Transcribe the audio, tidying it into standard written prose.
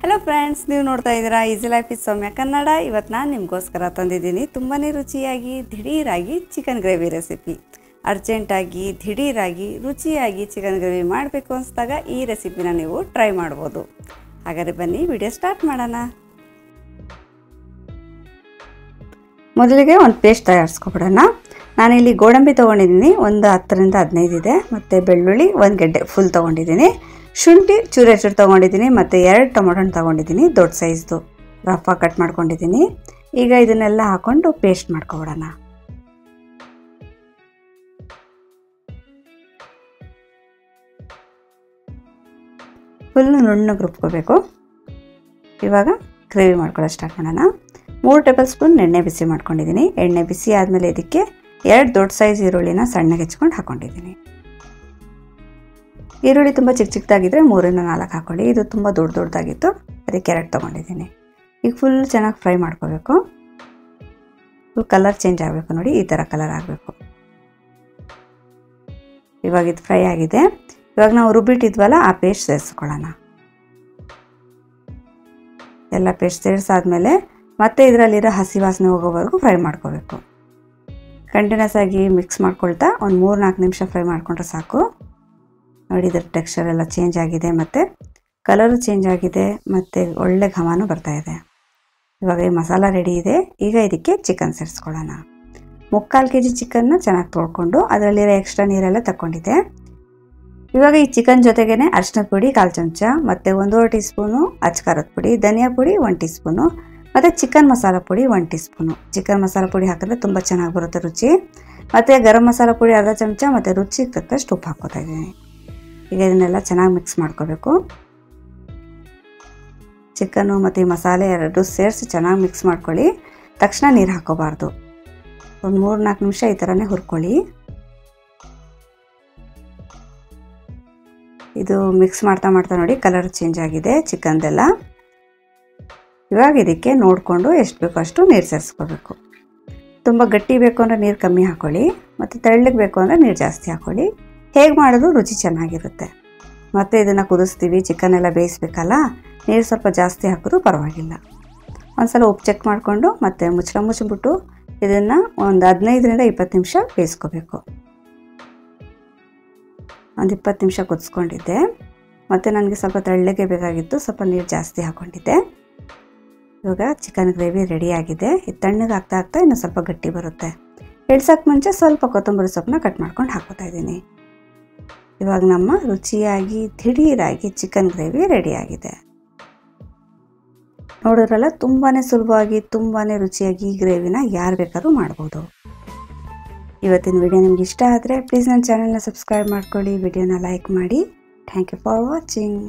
Hello friends, ನೀವು ನೋಡ್ತಾ ಇದ್ದೀರಾ ಈಸಿ ಲೈಫ್ ವಿತ್ ಸೌಮ್ಯ ಕನ್ನಡ. ಇವತ್ತು ನಾನು ನಿಮಗೋಸ್ಕರ ತಂದಿದ್ದೀನಿ ತುಂಬಾ ರುಚಿಯಾಗಿ ದಿಢೀರಾಗಿ ಚಿಕನ್ ಗ್ರೇವಿ ರೆಸಿಪಿ. ಅರ್ಜೆಂಟಾಗಿ ದಿಢೀರಾಗಿ ರುಚಿಯಾಗಿ ಚಿಕನ್ ಗ್ರೇವಿ ಮಾಡಬೇಕು ಅನಿಸಿದಾಗ ಈ ರೆಸಿಪಿನ ನೀವು ಟ್ರೈ ಮಾಡ್ಬೋದು. ಹಾಗಾದರೆ ಬನ್ನಿ ವಿಡಿಯೋ ಸ್ಟಾರ್ಟ್ ಮಾಡೋಣ. ಮೊದಲಿಗೆ ಒಂದು ಪೇಸ್ಟ್ ತಯಾರಿಸ್ಕೊಬಿಡೋಣ. ನಾನಿಲ್ಲಿ ಗೋಡಂಬಿ ತೊಗೊಂಡಿದ್ದೀನಿ, ಒಂದು 10ರಿಂದ 15 ಇದೆ. ಮತ್ತು ಬೆಳ್ಳುಳ್ಳಿ 1 ಗೆಡ್ಡೆ ಫುಲ್ ತೊಗೊಂಡಿದ್ದೀನಿ. ಶುಂಠಿ ಚೂರು ತೊಗೊಂಡಿದ್ದೀನಿ ಮತ್ತು 2 ಟೊಮೊಟೊ ಹಣ್ಣು ತೊಗೊಂಡಿದ್ದೀನಿ, ದೊಡ್ಡ ಸೈಜ್ದು ರಫಾಗಿ ಕಟ್ ಮಾಡ್ಕೊಂಡಿದ್ದೀನಿ. ಈಗ ಇದನ್ನೆಲ್ಲ ಹಾಕ್ಕೊಂಡು ಪೇಸ್ಟ್ ಮಾಡ್ಕೊಬಿಡೋಣ. ಫುಲ್ ನುಣ್ಣಗೆ ರುಬ್ಕೋಬೇಕು. ಇವಾಗ ಗ್ರೇವಿ ಮಾಡ್ಕೊಳ್ಳೋ ಸ್ಟಾರ್ಟ್ ಮಾಡೋಣ. 3 ಟೇಬಲ್ ಸ್ಪೂನ್ ಎಣ್ಣೆ ಬಿಸಿ ಮಾಡ್ಕೊಂಡಿದ್ದೀನಿ. ಎಣ್ಣೆ ಬಿಸಿ ಆದಮೇಲೆ ಇದಕ್ಕೆ 2 ದೊಡ್ಡ ಸೈಜ್ ಈರುಳ್ಳಿನ ಸಣ್ಣಗೆ ಹೆಚ್ಕೊಂಡು ಹಾಕ್ಕೊಂಡಿದ್ದೀನಿ. ಈರುಳ್ಳಿ ತುಂಬ ಚಿಕ್ಕದಾಗಿದ್ದರೆ 3ರಿಂದ 4 ಹಾಕ್ಕೊಳ್ಳಿ. ಇದು ತುಂಬ ದೊಡ್ಡದಾಗಿತ್ತು, ಅದಕ್ಕೆ 2 ತೊಗೊಂಡಿದ್ದೀನಿ. ಈಗ ಫುಲ್ ಚೆನ್ನಾಗಿ ಫ್ರೈ ಮಾಡ್ಕೋಬೇಕು. ಫುಲ್ ಕಲರ್ ಚೇಂಜ್ ಆಗಬೇಕು, ನೋಡಿ ಈ ಥರ ಕಲರ್ ಆಗಬೇಕು. ಇವಾಗ ಇದು ಫ್ರೈ ಆಗಿದೆ. ಇವಾಗ ನಾವು ರುಬ್ಬಿಟ್ಟಿದ್ವಲ್ಲ ಆ ಪೇಸ್ಟ್ ಸೇರಿಸ್ಕೊಳ್ಳೋಣ. ಎಲ್ಲ ಪೇಸ್ಟ್ ಸೇರಿಸಾದ್ಮೇಲೆ ಮತ್ತೆ ಇದರಲ್ಲಿರೋ ಹಸಿ ವಾಸನೆ ಹೋಗೋವರೆಗೂ ಫ್ರೈ ಮಾಡ್ಕೋಬೇಕು. ಕಂಟಿನ್ಯೂಸ್ ಆಗಿ ಮಿಕ್ಸ್ ಮಾಡ್ಕೊಳ್ತಾ ಒಂದು 3-4 ನಿಮಿಷ ಫ್ರೈ ಮಾಡಿಕೊಂಡ್ರೆ ಸಾಕು. ನೋಡಿ ಇದರ ಟೆಕ್ಸ್ಚರ್ ಎಲ್ಲ ಚೇಂಜ್ ಆಗಿದೆ ಮತ್ತು ಕಲರು ಚೇಂಜ್ ಆಗಿದೆ ಮತ್ತು ಒಳ್ಳೆ ಘಮನೂ ಬರ್ತಾಯಿದೆ. ಇವಾಗ ಈ ಮಸಾಲ ರೆಡಿ ಇದೆ. ಈಗ ಇದಕ್ಕೆ ಚಿಕನ್ ಸೇರಿಸ್ಕೊಳ್ಳೋಣ. 3/4 kg ಚಿಕನ್ನ ಚೆನ್ನಾಗಿ ತೊಳ್ಕೊಂಡು ಅದರಲ್ಲಿರೋ ಎಕ್ಸ್ಟ್ರಾ ನೀರೆಲ್ಲ ತಗೊಂಡಿದ್ದೆ. ಇವಾಗ ಈ ಚಿಕನ್ ಜೊತೆಗೇ ಅರಿಶಿನದ ಪುಡಿ 1/4 ಚಮಚ ಮತ್ತು 1.5 ಟೀ ಸ್ಪೂನು ಅಚ್ಕಾರದ ಪುಡಿ, ಧನಿಯಾ ಪುಡಿ 1 ಟೀ ಸ್ಪೂನು ಮತ್ತು ಚಿಕನ್ ಮಸಾಲ ಪುಡಿ 1 ಟೀ ಸ್ಪೂನು. ಚಿಕನ್ ಮಸಾಲ ಪುಡಿ ಹಾಕಿದ್ರೆ ತುಂಬ ಚೆನ್ನಾಗಿ ಬರುತ್ತೆ ರುಚಿ. ಮತ್ತು ಗರಂ ಮಸಾಲ ಪುಡಿ 1/2 ಚಮಚ ಮತ್ತು ರುಚಿಗೆ ತಕ್ಕಷ್ಟು ಉಪ್ಪು ಹಾಕ್ಕೋತಾ ಇದ್ದೀನಿ. ಈಗ ಇದನ್ನೆಲ್ಲ ಚೆನ್ನಾಗಿ ಮಿಕ್ಸ್ ಮಾಡ್ಕೋಬೇಕು. ಚಿಕನ್ನು ಮತ್ತು ಈ ಮಸಾಲೆ ಎರಡು ಸೇರಿಸಿ ಚೆನ್ನಾಗಿ ಮಿಕ್ಸ್ ಮಾಡ್ಕೊಳ್ಳಿ. ತಕ್ಷಣ ನೀರು ಹಾಕೋಬಾರ್ದು. ಒಂದು 3-4 ನಿಮಿಷ ಈ ಥರನೇ ಹುರ್ಕೊಳ್ಳಿ. ಇದು ಮಿಕ್ಸ್ ಮಾಡ್ತಾ ನೋಡಿ ಕಲರ್ ಚೇಂಜ್ ಆಗಿದೆ ಚಿಕನ್ದೆಲ್ಲ. ಇವಾಗ ಇದಕ್ಕೆ ನೋಡಿಕೊಂಡು ಎಷ್ಟು ಬೇಕೋ ಅಷ್ಟು ನೀರು ಸೇರಿಸ್ಕೋಬೇಕು. ತುಂಬ ಗಟ್ಟಿ ಬೇಕು ಅಂದರೆ ನೀರು ಕಮ್ಮಿ ಹಾಕ್ಕೊಳ್ಳಿ, ಮತ್ತು ತೆಳ್ಳಗೆ ಬೇಕು ಅಂದರೆ ನೀರು ಜಾಸ್ತಿ ಹಾಕ್ಕೊಳ್ಳಿ. ಹೇಗೆ ಮಾಡಿದ್ರು ರುಚಿ ಚೆನ್ನಾಗಿರುತ್ತೆ. ಮತ್ತು ಇದನ್ನು ಕುದಿಸ್ತೀವಿ, ಚಿಕನ್ ಎಲ್ಲ ಬೇಯಿಸ್ಬೇಕಲ್ಲ, ನೀರು ಸ್ವಲ್ಪ ಜಾಸ್ತಿ ಹಾಕಿದ್ರು ಪರವಾಗಿಲ್ಲ. ಒಂದು ಸಲ ಉಪ್ಪು ಚೆಕ್ ಮಾಡಿಕೊಂಡು ಮತ್ತು ಮುಚ್ಚಿಬಿಟ್ಟು ಇದನ್ನು ಒಂದು 15ರಿಂದ 20 ನಿಮಿಷ ಬೇಯಿಸ್ಕೋಬೇಕು. ಒಂದು 20 ನಿಮಿಷ ಕುದಿಸ್ಕೊಂಡಿದ್ದೆ. ಮತ್ತು ನನಗೆ ಸ್ವಲ್ಪ ತೆಳ್ಳಗೆ ಬೇಕಾಗಿತ್ತು, ಸ್ವಲ್ಪ ನೀರು ಜಾಸ್ತಿ ಹಾಕ್ಕೊಂಡಿದ್ದೆ. ಇವಾಗ ಚಿಕನ್ ಗ್ರೇವಿ ರೆಡಿಯಾಗಿದೆ. ಇದು ತಣ್ಣಗೆ ಆಗ್ತಾ ಇನ್ನೂ ಸ್ವಲ್ಪ ಗಟ್ಟಿ ಬರುತ್ತೆ. ಇಳ್ಸೋಕ್ಕೆ ಮುಂಚೆ ಸ್ವಲ್ಪ ಕೊತ್ತಂಬರಿ ಸೊಪ್ಪನ್ನ ಕಟ್ ಮಾಡ್ಕೊಂಡು ಹಾಕ್ಕೋತಾ ಇದ್ದೀನಿ. ಇವಾಗ ನಮ್ಮ ರುಚಿಯಾಗಿ ದಿಢೀರಾಗಿ ಚಿಕನ್ ಗ್ರೇವಿ ರೆಡಿಯಾಗಿದೆ. ನೋಡಿದ್ರಲ್ಲ, ತುಂಬಾ ಸುಲಭವಾಗಿ ತುಂಬಾ ರುಚಿಯಾಗಿ ಈ ಗ್ರೇವಿನ ಯಾರು ಬೇಕಾದ್ರೂ ಮಾಡ್ಬೋದು. ಇವತ್ತಿನ ವಿಡಿಯೋ ನಿಮ್ಗೆ ಇಷ್ಟ ಆದರೆ ಪ್ಲೀಸ್ ನನ್ನ ಚಾನಲ್ನ ಸಬ್ಸ್ಕ್ರೈಬ್ ಮಾಡ್ಕೊಳ್ಳಿ, ವಿಡಿಯೋನ ಲೈಕ್ ಮಾಡಿ. Thank you for watching.